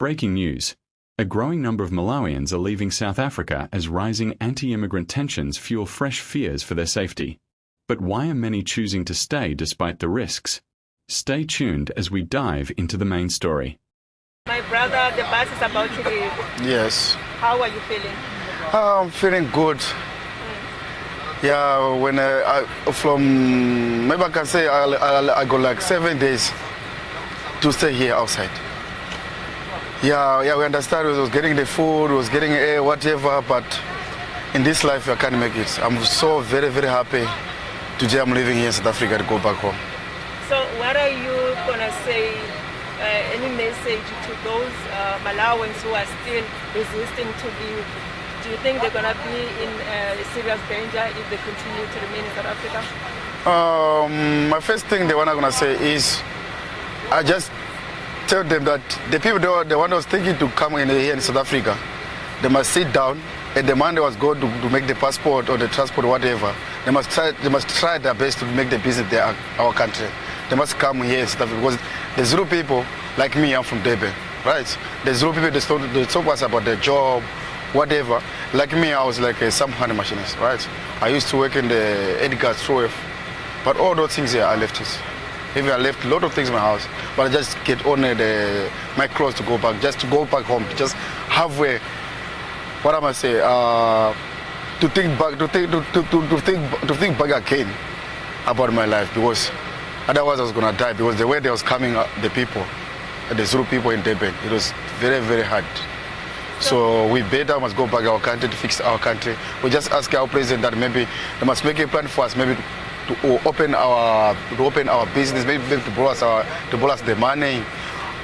Breaking news. A growing number of Malawians are leaving South Africa as rising anti-immigrant tensions fuel fresh fears for their safety. But why are many choosing to stay despite the risks? Stay tuned as we dive into the main story. My brother, the bus is about to leave. Yes. How are you feeling? I'm feeling good. Yeah, when from maybe I can say I got like 7 days to stay here outside. Yeah, we understand. We was getting the food, we was getting air, whatever. But in this life, I can't make it. I'm so very, very happy. Today, I'm living here in South Africa to go back home. So, what are you gonna say? Any message to those Malawians who are still resisting to leave? Do you think they're gonna be in serious danger if they continue to remain in South Africa? My first thing the one I'm gonna say is, I just tell them that the people, the one who was thinking to come in here in South Africa, they must sit down, and the man that was going to make the passport or the transport or whatever, they must try their best to make the business there, our country. They must come here in South Africa, because the Zulu people, like me, I'm from Durban, right? The Zulu people, they talk us about their job, whatever. Like me, I was like a some hand machinist, right? I used to work in the Edgar Stroef, but all those things here, I left it. Even I left a lot of things in my house, but I just get on my clothes to go back, just to go back home, just halfway. What am I say? To think back, to think back again about my life, because otherwise I was gonna die. Because the way they was coming, the people, the Zulu people in Durban, it was very, very hard. So we better must go back our country to fix our country. We just ask our president that maybe they must make a plan for us, maybe to open our business, maybe to borrow us the money,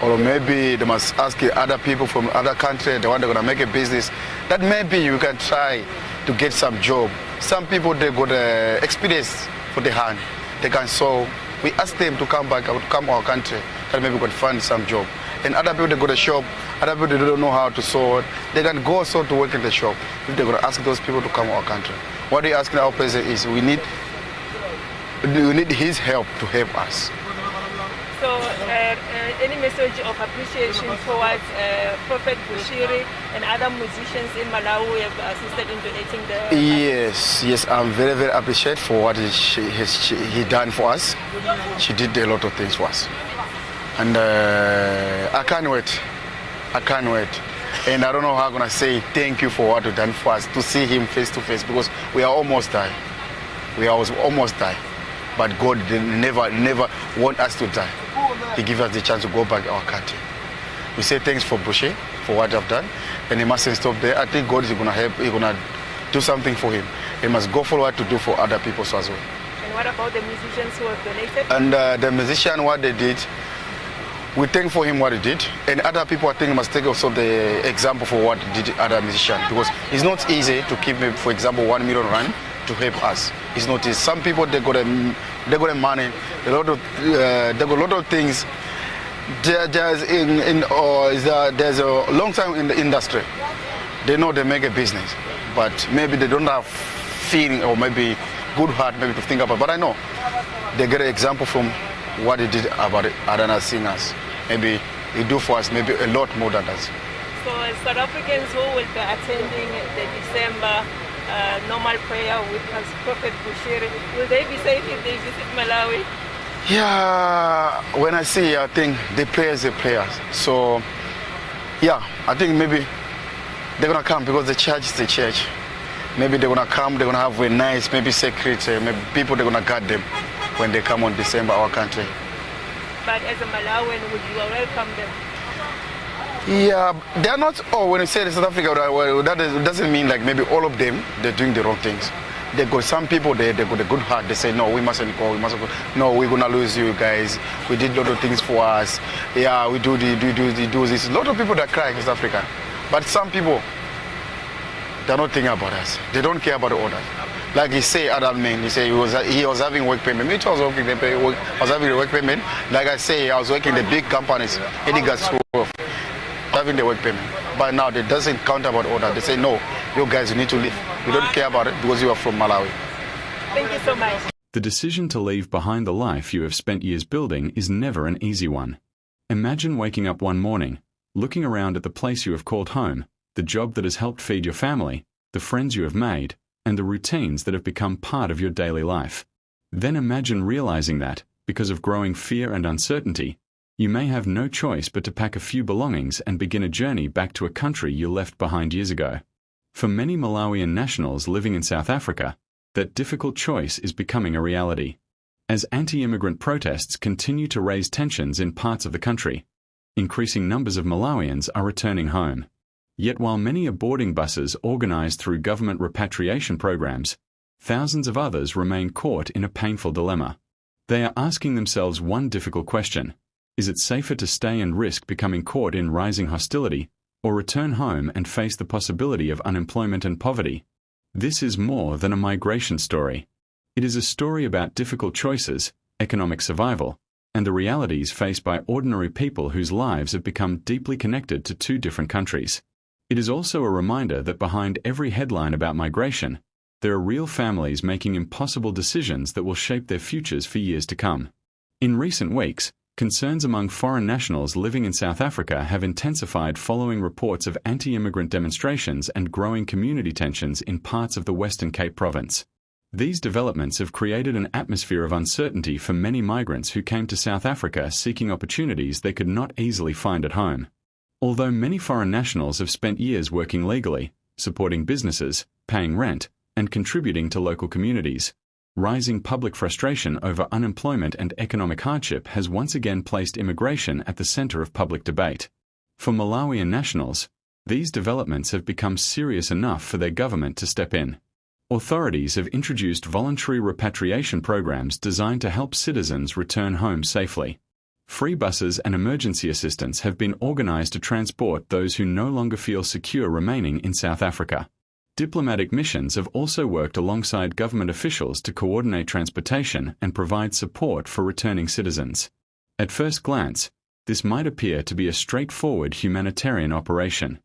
or maybe they must ask other people from other countries, the one they're gonna make a business, that maybe you can try to get some job. Some people they got experience for the hand, they can sew. We ask them to come back, to come to our country, that maybe we can find some job. And other people they got a shop, other people they don't know how to sew, they can go also to work in the shop. If they're gonna ask those people to come to our country, what they asking our president is we need his help to help us. So, any message of appreciation towards Prophet Bushiri and other musicians in Malawi who have assisted in donating the... Yes, I'm very, very appreciative for what he done for us. She did a lot of things for us. And I can't wait. And I don't know how I'm going to say thank you for what you done for us, to see him face to face, because we are almost die. Almost die. But God never want us to die. He gives us the chance to go back to our country. We say thanks for Bushe, for what you've done. And he mustn't stop there. I think God is going to help. He's going to do something for him. He must go forward to do for other people as well. And what about the musicians who have donated? And the musician, what they did, we thank for him what he did. And other people, I think, must take also the example for what he did other musicians. Because it's not easy to keep, for example, 1 million rand to help us. It's not easy. Some people they got money, they got a lot of things. There's a long time in the industry. They know they make a business, but maybe they don't have feeling or maybe good heart maybe to think about. But I know they get an example from what he did about it, other singers. Maybe he do for us maybe a lot more than us. So as South Africans who will be attending the December normal prayer with Prophet Bushiri, will they be safe if they visit Malawi? Yeah, when I see, I think the prayers. So, yeah, I think maybe they're gonna come because the church is the church. Maybe they're gonna come, they're gonna have a nice, maybe secret, maybe people they're gonna guard them when they come on December, our country. But as a Malawian, would you welcome them? Yeah, they're not all. When you say South Africa, that doesn't mean like maybe all of them, they're doing the wrong things. They got some people there, they got a good heart. They say, no, we mustn't go, No, we're going to lose you guys. We did a lot of things for us. Yeah, we do this. A lot of people that cry in South Africa. But some people, they're not thinking about us. They don't care about the others. Like he say, other men, he say he was having work payment. Me too, I was having work payment. Like I say, I was working in the big companies. Having the work payment, but now it doesn't count about order. They say no, you guys, you need to leave. We don't care about it because you are from Malawi. Thank you so much. The decision to leave behind the life you have spent years building is never an easy one. Imagine waking up one morning, looking around at the place you have called home, the job that has helped feed your family, the friends you have made, and the routines that have become part of your daily life. Then imagine realizing that, because of growing fear and uncertainty, you may have no choice but to pack a few belongings and begin a journey back to a country you left behind years ago. For many Malawian nationals living in South Africa, that difficult choice is becoming a reality. As anti-immigrant protests continue to raise tensions in parts of the country, increasing numbers of Malawians are returning home. Yet while many are boarding buses organized through government repatriation programs, thousands of others remain caught in a painful dilemma. They are asking themselves one difficult question: is it safer to stay and risk becoming caught in rising hostility, or return home and face the possibility of unemployment and poverty? This is more than a migration story. It is a story about difficult choices, economic survival, and the realities faced by ordinary people whose lives have become deeply connected to two different countries. It is also a reminder that behind every headline about migration, there are real families making impossible decisions that will shape their futures for years to come. In recent weeks, concerns among foreign nationals living in South Africa have intensified following reports of anti-immigrant demonstrations and growing community tensions in parts of the Western Cape province. These developments have created an atmosphere of uncertainty for many migrants who came to South Africa seeking opportunities they could not easily find at home. Although many foreign nationals have spent years working legally, supporting businesses, paying rent, and contributing to local communities, rising public frustration over unemployment and economic hardship has once again placed immigration at the center of public debate. For Malawian nationals, these developments have become serious enough for their government to step in. Authorities have introduced voluntary repatriation programs designed to help citizens return home safely. Free buses and emergency assistance have been organized to transport those who no longer feel secure remaining in South Africa. Diplomatic missions have also worked alongside government officials to coordinate transportation and provide support for returning citizens. At first glance, this might appear to be a straightforward humanitarian operation.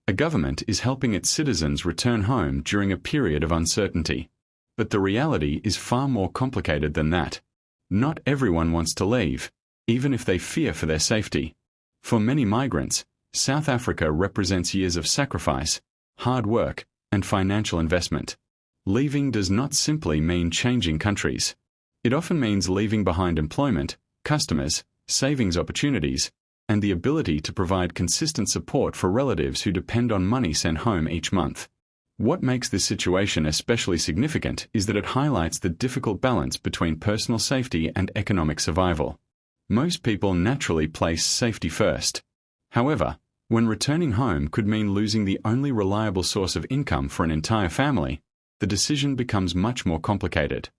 A government is helping its citizens return home during a period of uncertainty. But the reality is far more complicated than that. Not everyone wants to leave, even if they fear for their safety. For many migrants, South Africa represents years of sacrifice, hard work, and financial investment. Leaving does not simply mean changing countries. It often means leaving behind employment, customers, savings opportunities, and the ability to provide consistent support for relatives who depend on money sent home each month. What makes this situation especially significant is that it highlights the difficult balance between personal safety and economic survival. Most people naturally place safety first. However, when returning home could mean losing the only reliable source of income for an entire family, the decision becomes much more complicated.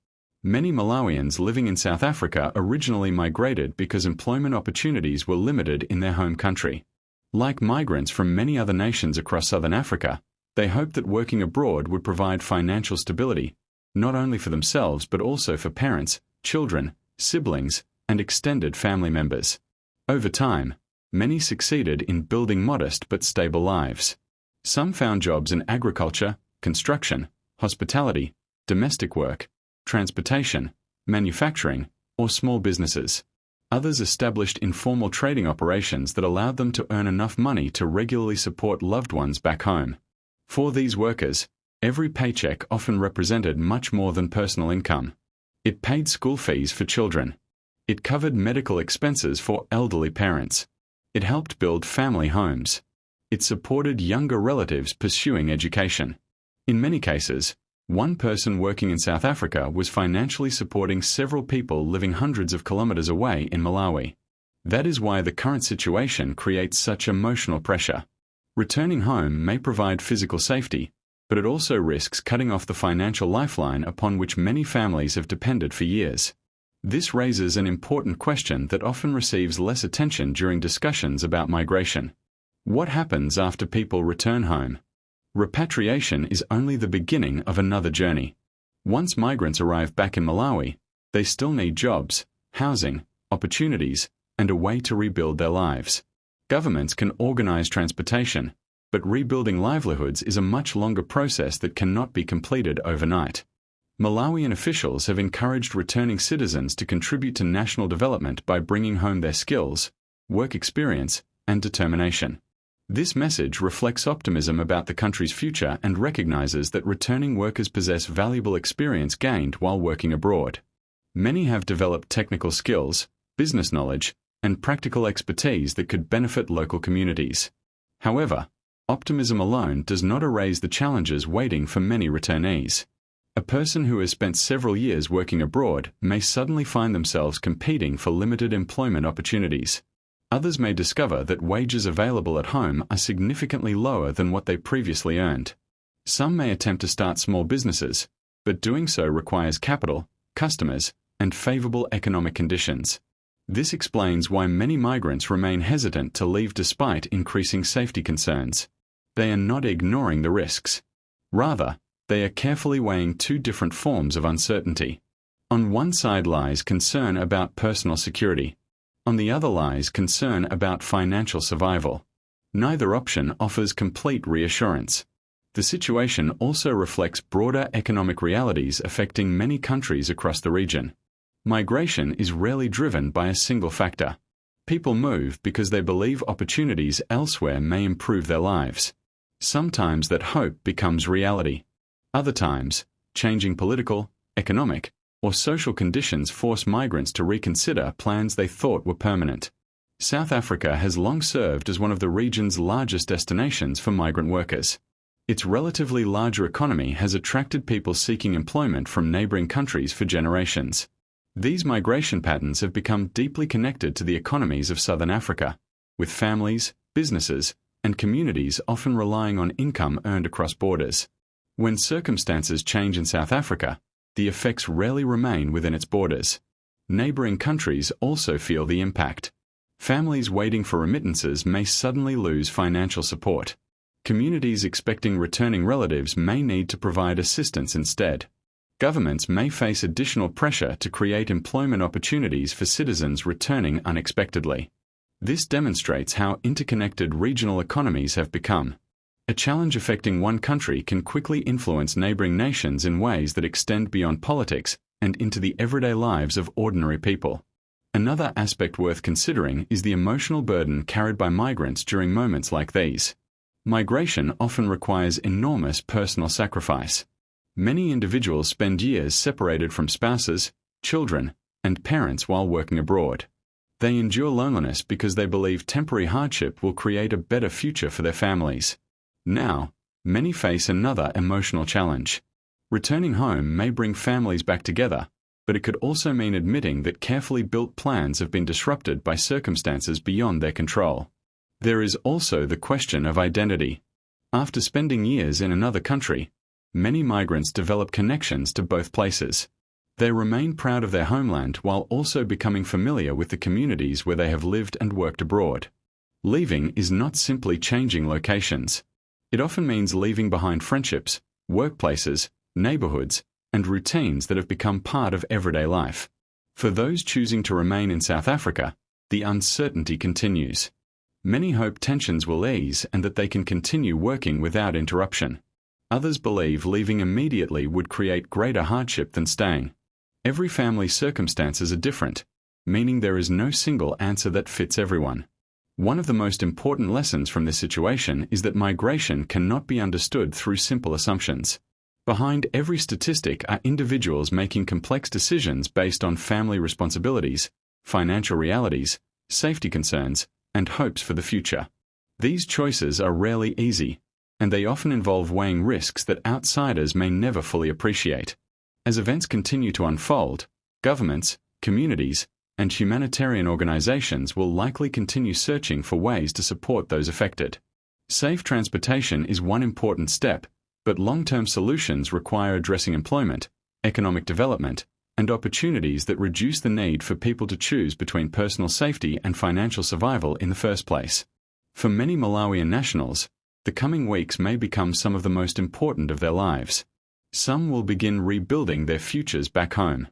Many Malawians living in South Africa originally migrated because employment opportunities were limited in their home country. Like migrants from many other nations across southern Africa, they hoped that working abroad would provide financial stability, not only for themselves but also for parents, children, siblings, and extended family members. Over time, many succeeded in building modest but stable lives. Some found jobs in agriculture, construction, hospitality, domestic work, transportation, manufacturing, or small businesses. Others established informal trading operations that allowed them to earn enough money to regularly support loved ones back home. For these workers, every paycheck often represented much more than personal income. It paid school fees for children. It covered medical expenses for elderly parents. It helped build family homes. It supported younger relatives pursuing education. In many cases, one person working in South Africa was financially supporting several people living hundreds of kilometers away in Malawi. That is why the current situation creates such emotional pressure. Returning home may provide physical safety, but it also risks cutting off the financial lifeline upon which many families have depended for years. This raises an important question that often receives less attention during discussions about migration. What happens after people return home? Repatriation is only the beginning of another journey. Once migrants arrive back in Malawi, they still need jobs, housing, opportunities, and a way to rebuild their lives. Governments can organize transportation, but rebuilding livelihoods is a much longer process that cannot be completed overnight. Malawian officials have encouraged returning citizens to contribute to national development by bringing home their skills, work experience, and determination. This message reflects optimism about the country's future and recognizes that returning workers possess valuable experience gained while working abroad. Many have developed technical skills, business knowledge, and practical expertise that could benefit local communities. However, optimism alone does not erase the challenges waiting for many returnees. A person who has spent several years working abroad may suddenly find themselves competing for limited employment opportunities. Others may discover that wages available at home are significantly lower than what they previously earned. Some may attempt to start small businesses, but doing so requires capital, customers, and favorable economic conditions. This explains why many migrants remain hesitant to leave despite increasing safety concerns. They are not ignoring the risks. Rather, they are carefully weighing two different forms of uncertainty. On one side lies concern about personal security. On the other lies concern about financial survival. Neither option offers complete reassurance. The situation also reflects broader economic realities affecting many countries across the region. Migration is rarely driven by a single factor. People move because they believe opportunities elsewhere may improve their lives. Sometimes that hope becomes reality. Other times, changing political, economic, or social conditions force migrants to reconsider plans they thought were permanent. South Africa has long served as one of the region's largest destinations for migrant workers. Its relatively larger economy has attracted people seeking employment from neighboring countries for generations. These migration patterns have become deeply connected to the economies of Southern Africa, with families, businesses, and communities often relying on income earned across borders. When circumstances change in South Africa, the effects rarely remain within its borders. Neighboring countries also feel the impact. Families waiting for remittances may suddenly lose financial support. Communities expecting returning relatives may need to provide assistance instead. Governments may face additional pressure to create employment opportunities for citizens returning unexpectedly. This demonstrates how interconnected regional economies have become. A challenge affecting one country can quickly influence neighboring nations in ways that extend beyond politics and into the everyday lives of ordinary people. Another aspect worth considering is the emotional burden carried by migrants during moments like these. Migration often requires enormous personal sacrifice. Many individuals spend years separated from spouses, children, and parents while working abroad. They endure loneliness because they believe temporary hardship will create a better future for their families. Now, many face another emotional challenge. Returning home may bring families back together, but it could also mean admitting that carefully built plans have been disrupted by circumstances beyond their control. There is also the question of identity. After spending years in another country, many migrants develop connections to both places. They remain proud of their homeland while also becoming familiar with the communities where they have lived and worked abroad. Leaving is not simply changing locations. It often means leaving behind friendships, workplaces, neighborhoods, and routines that have become part of everyday life. For those choosing to remain in South Africa, the uncertainty continues. Many hope tensions will ease and that they can continue working without interruption. Others believe leaving immediately would create greater hardship than staying. Every family's circumstances are different, meaning there is no single answer that fits everyone. One of the most important lessons from this situation is that migration cannot be understood through simple assumptions. Behind every statistic are individuals making complex decisions based on family responsibilities, financial realities, safety concerns, and hopes for the future. These choices are rarely easy, and they often involve weighing risks that outsiders may never fully appreciate. As events continue to unfold, governments, communities, and humanitarian organizations will likely continue searching for ways to support those affected. Safe transportation is one important step, but long-term solutions require addressing employment, economic development, and opportunities that reduce the need for people to choose between personal safety and financial survival in the first place. For many Malawian nationals, the coming weeks may become some of the most important of their lives. Some will begin rebuilding their futures back home.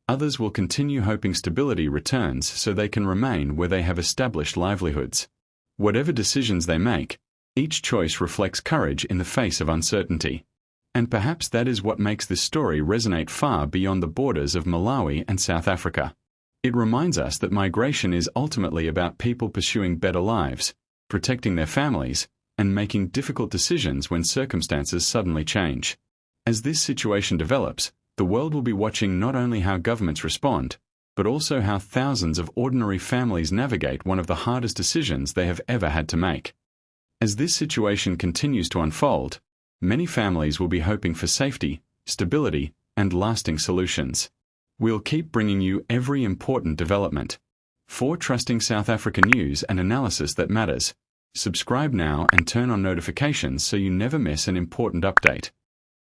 Others will continue hoping stability returns so they can remain where they have established livelihoods. Whatever decisions they make, each choice reflects courage in the face of uncertainty. And perhaps that is what makes this story resonate far beyond the borders of Malawi and South Africa. It reminds us that migration is ultimately about people pursuing better lives, protecting their families, and making difficult decisions when circumstances suddenly change. As this situation develops, the world will be watching not only how governments respond, but also how thousands of ordinary families navigate one of the hardest decisions they have ever had to make. As this situation continues to unfold, many families will be hoping for safety, stability, and lasting solutions. We'll keep bringing you every important development. For trusting South African news and analysis that matters, subscribe now and turn on notifications so you never miss an important update.